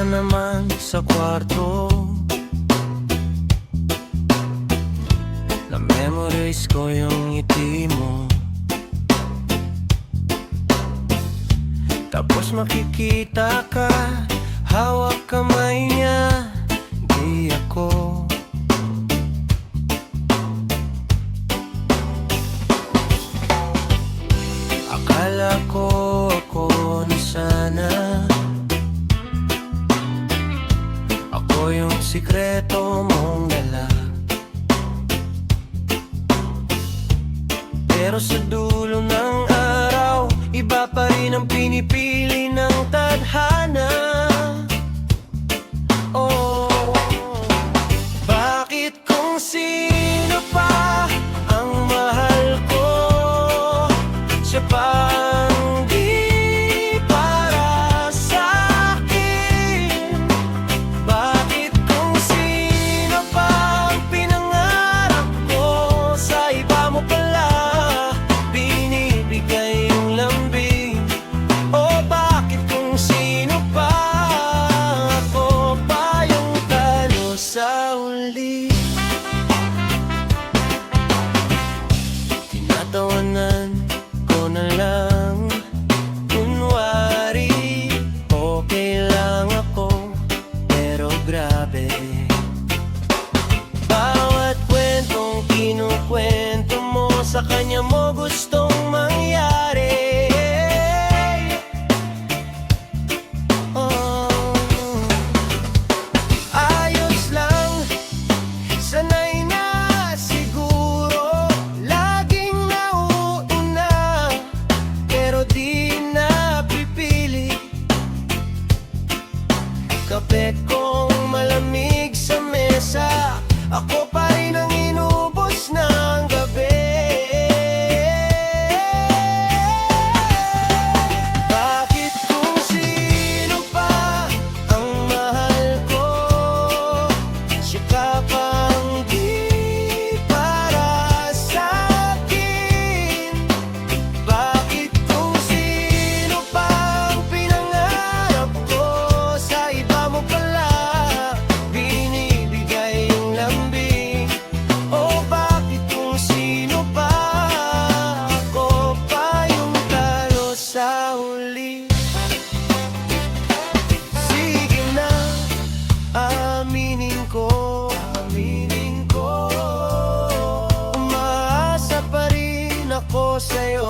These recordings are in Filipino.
ka naman sa kwarto. Na-memorize ko yung ngiti mo. Tapos makikita ka, hawak kamay niya, di ako. Akala ko ako na sana, ako yung sikreto mong dala. Pero sa dulo ng araw, iba pa rin ang pinipili ng tadhana. Oh, bakit kung sino pa ang mahal ko, siya pa ang di para sa'kin? Bakit kung sino pa ang pinangarap ko, sa iba mo pala binibigay yung lambing? O bakit kung sino pa, ako pa yung talo sa huli? Tinatawanan ko na lang, kunwari okay lang ako, pero grabe, bawat kwentong kinukwento mo, sa kanya mo gustong mangyari. Oh, ayos lang, sanay na siguro, laging nauuna, pero di na pipili. Kape kong malamig sa mesa, ako pa rin ang inubos ng gabi. Bakit kung sino pa ang mahal ko, siya ka pang di para sa'kin? Bakit kung sino pa ang pinangarap ko, sa iba mo pala binibigay yung lambing? O bakit kung sino pa, ako pa yung talo sa huli? Sige na, aminin ko, umaasa pa rin ako sa'yo.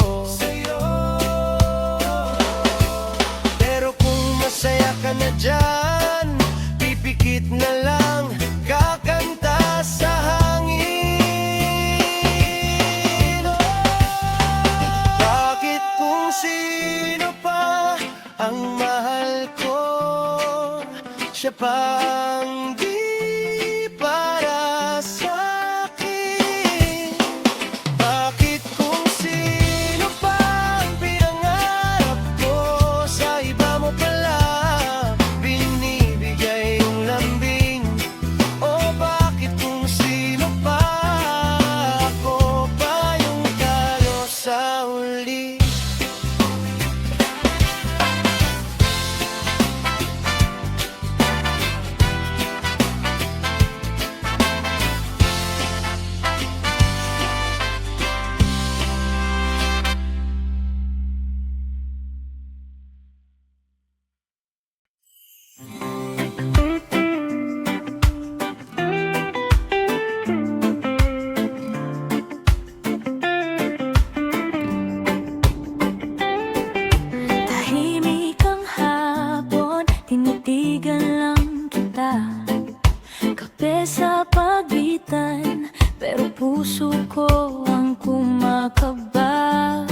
Pero kung masaya ka na dyan, pipikit na lang, kakanta sa hangin. Bakit kung sino pa ang mahal ko, siya pang di para sa'kin? Bakit kung sino pa ang pinangarap ko, sa iba mo pala binibigay yung lambing? O bakit kung sino pa, ako pa yung talo sa huli? Tahimik ang hapon, tinitigan lang kita. Kape sa pagitan, pero puso ko ang kumakaba.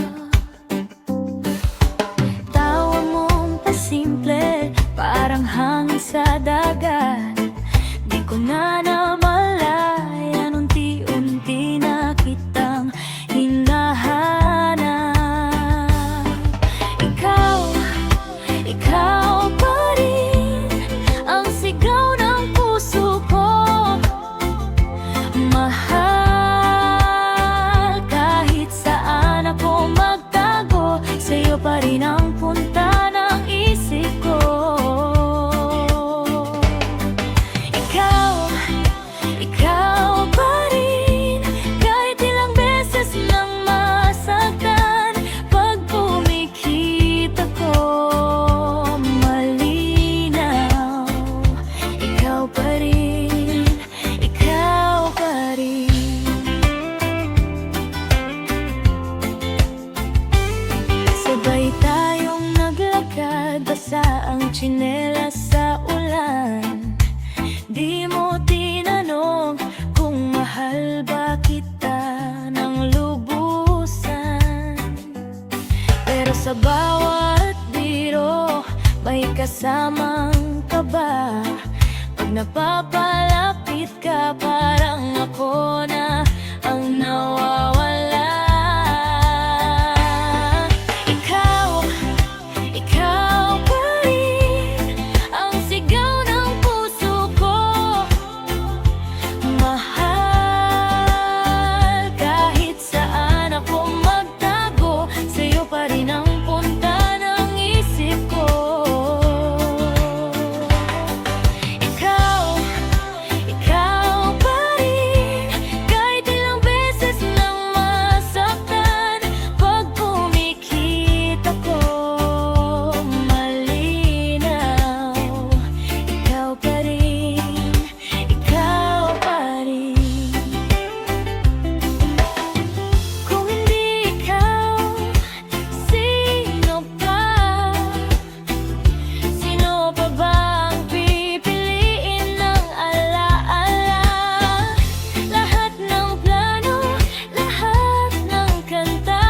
Tawa mong pasimple, parang hangin sa dagat. Di ko na namalayan, unti-unti na kitang hinahanap. Ikaw pa rin ang sigaw ng puso ko. Mahal, kahit saan ako magtago, sa'yo pa rin ang punta ng isip ko. Agad basa ang tsinelas sa ulan. Di mo tinanong kung mahal ba kita ng lubusan. Pero sa bawat biro may kasamang kaba. Pag napapalapit ka, parang ako na ang nawawala. Ikaw pa rin ang sigaw ng puso ko. Mahal, kahit saan ako magtago, sa'yo pa rin ang punta ng isip ko. Ikaw pa rin, kahit ilang beses nang masaktan. Pag pumikit ako, malinaw. Ikaw pa rin, ikaw pa rin. Kung hindi ikaw, sino pa? Sino pa ba ang pipiliin ng alaala? Lahat ng plano, lahat ng kanta,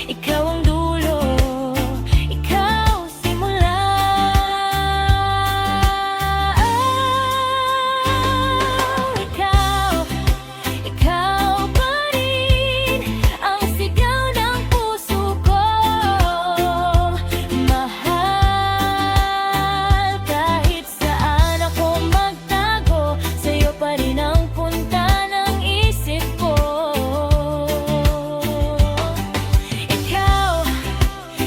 ikaw ang dulo, ikaw simula. Ikaw pa rin ang sigaw ng puso ko. Mahal, kahit saan ako magtago, sa'yo pa rin ang punta ng isip ko.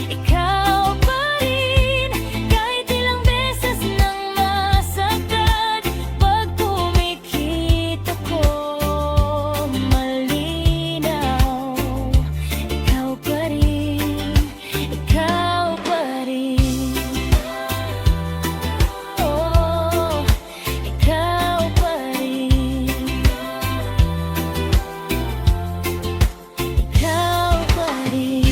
Ikaw pa rin, kahit ilang beses nang masaktan. Pag pumikit ako, malinaw. Ikaw pa rin, ikaw pa rin. Oh, ikaw pa rin. Ikaw pa rin.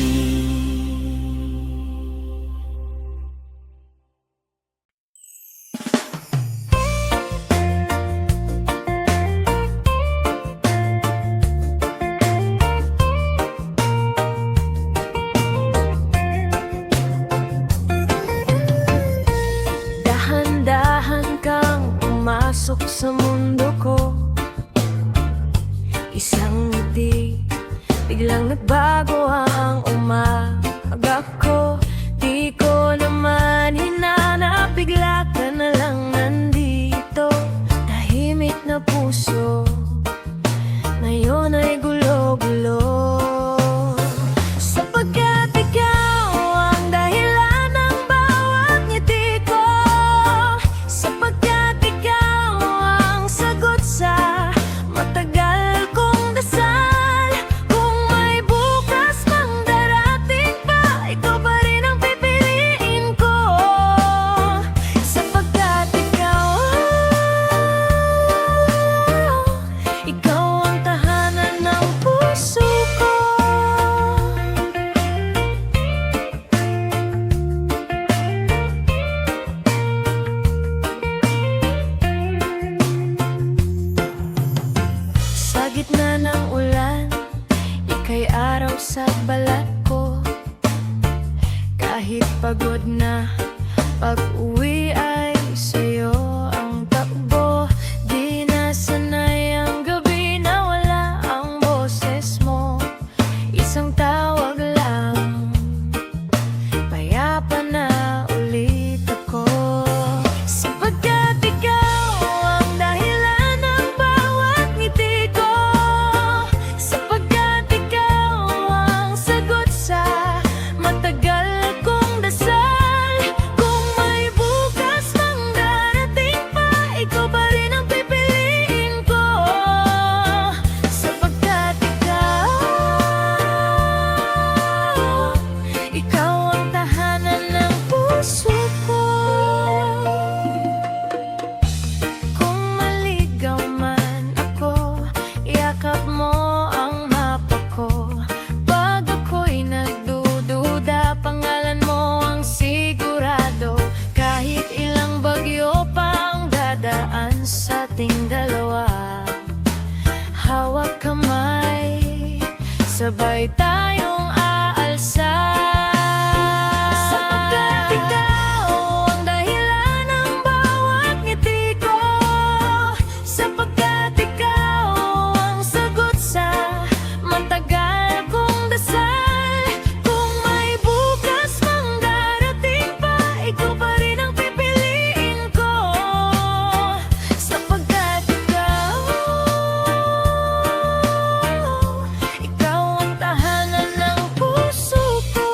Dahan-dahan kang pumasok sa mundo ko. Isang ngiti, biglang nagbago ang umaga ko. Di ko naman hinanap, bigla ka na lang nandito. Tahimik na puso, ngayon ay gulo-gulo. Sapagkat ikaw ang dahilan ng bawat ngiti ko. Sapagkat ikaw ang sagot sa matagal kong dasal. Kung may bukas mang darating pa, ikaw pa rin ang pipiliin ko. Sapagkat ikaw ang tahanan ng puso ko. Sa gitna ng ulan, ika'y araw sa balat ko. Kahit pagod na, pag-uwi ay sa'yo ang takbo. Di na sanay ang gabi na wala ang boses mo. Isang tawag lang, payapa na ulit ako. Sapagkat ikaw ang dahilan ng bawat ngiti ko. Sapagkat ikaw ang sagot sa matagal kong dasal. Kung may bukas sabay tayong aalsa. Sapagkat ikaw ang dahilan ng bawat ngiti ko, sapagkat ikaw ang sagot sa matagal kong dasal. Kung may bukas mang darating pa, ikaw pa rin ang pipiliin ko, sapagkat ikaw ang tahanan ng puso ko.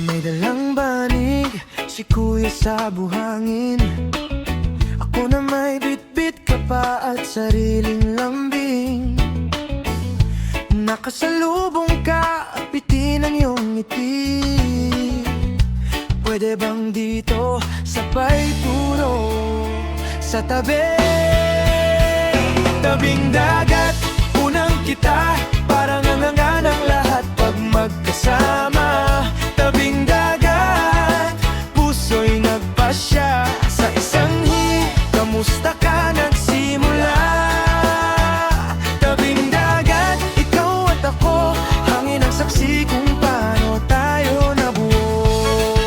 May dalang banig si kuya sa buhangin, ako na may bitbit ka pa at sariling lambing. Nakasalubong ka, apitin ang iyong ngiti. Pwede bang dito sabay puro sa tabi? Tabing dagat, unang kita, parang nangangan ang lahat pag magkasama. Tabing dagat, puso'y nagpasya sa isang kamusta ka nagsimula? Tabing dagat, ikaw at ako, hangin ang saksi kung paano tayo nabuo.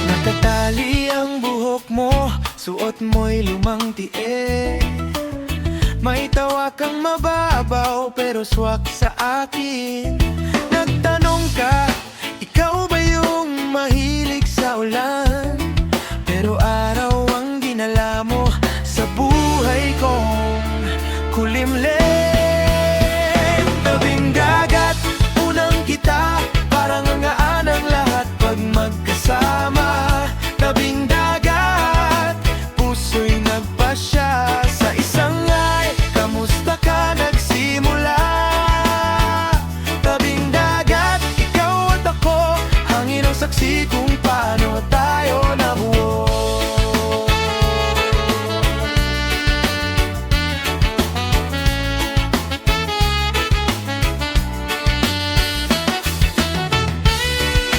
Natatali ang buhok mo, suot mo'y lumang tiek. May tawa kang mababaw pero swak sa akin. Nagtanong ka, ikaw ba yung mahilig sa ulan? Pero araw ang dinala mo sa buhay kong kulimlim. Tabing dagat, unang kita, parang hangaan ang lahat pag magkasama. Tabing dagat, puso'y nagpasya sa isang kamusta ka nagsimula? Tabing dagat, ikaw at ako, hangin ang saksi kung paano tayo nabuo.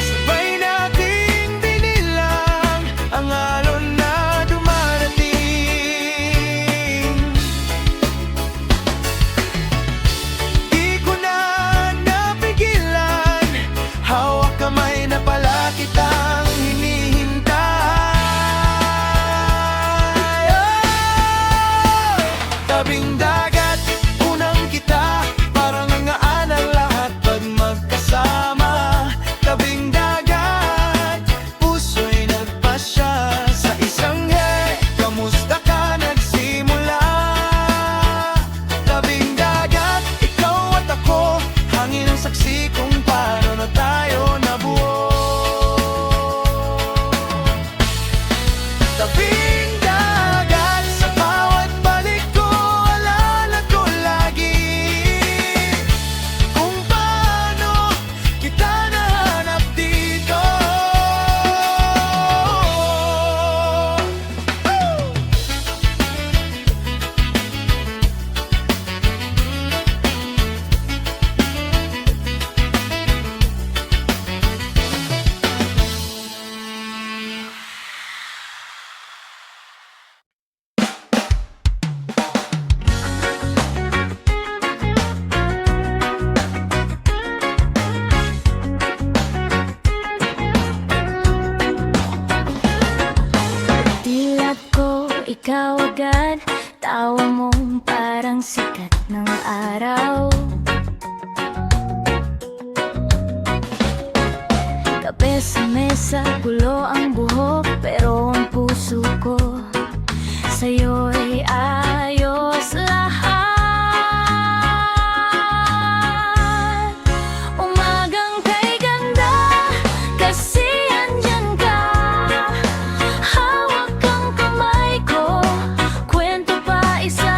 Sabay nating binilang ang alon na dumarating. Di ko na napigilan, hawak kamay na pala kitang hinihintay. Oh! Tabing dagat, unang kita, parang hangaan ang lahat pag magkasama. Tabing dagat, puso'y nagpasya sa isang kamusta ka nagsimula? Tabing dagat, ikaw at ako, hangin ang saksi kung paano na tayo nabuo. Tabing dagat, sa bawat balik ko, alala ko lagi kung paano kita nahanap dito. Dilat ko, ikaw agad, tawa mong parang sikat ng araw. Kape sa mesa, gulo ang buhok, pero ang puso ko sa'yo'y ayos lahat. Umagang kay ganda, kasi andyan ka. Hawak ang kamay ko, kwento pa isa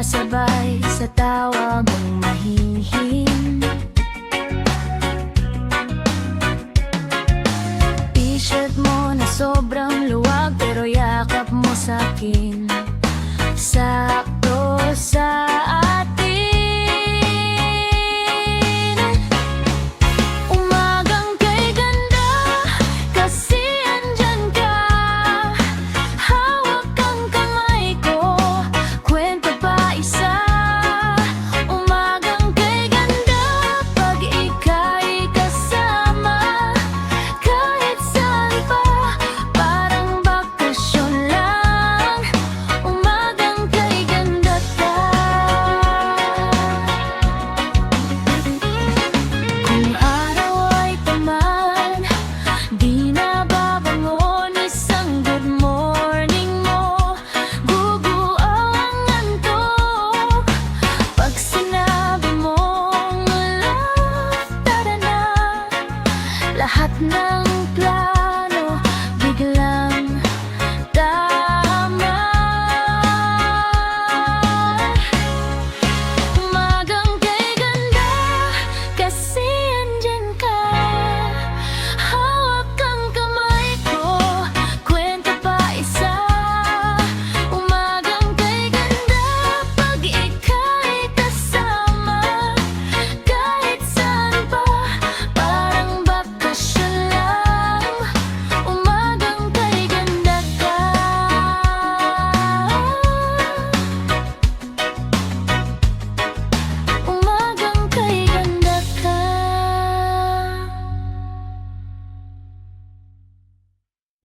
sumasabay sa tawa mong mahihim. T-shirt mo na sobrang luwag pero yakap mo sa'kin. Sa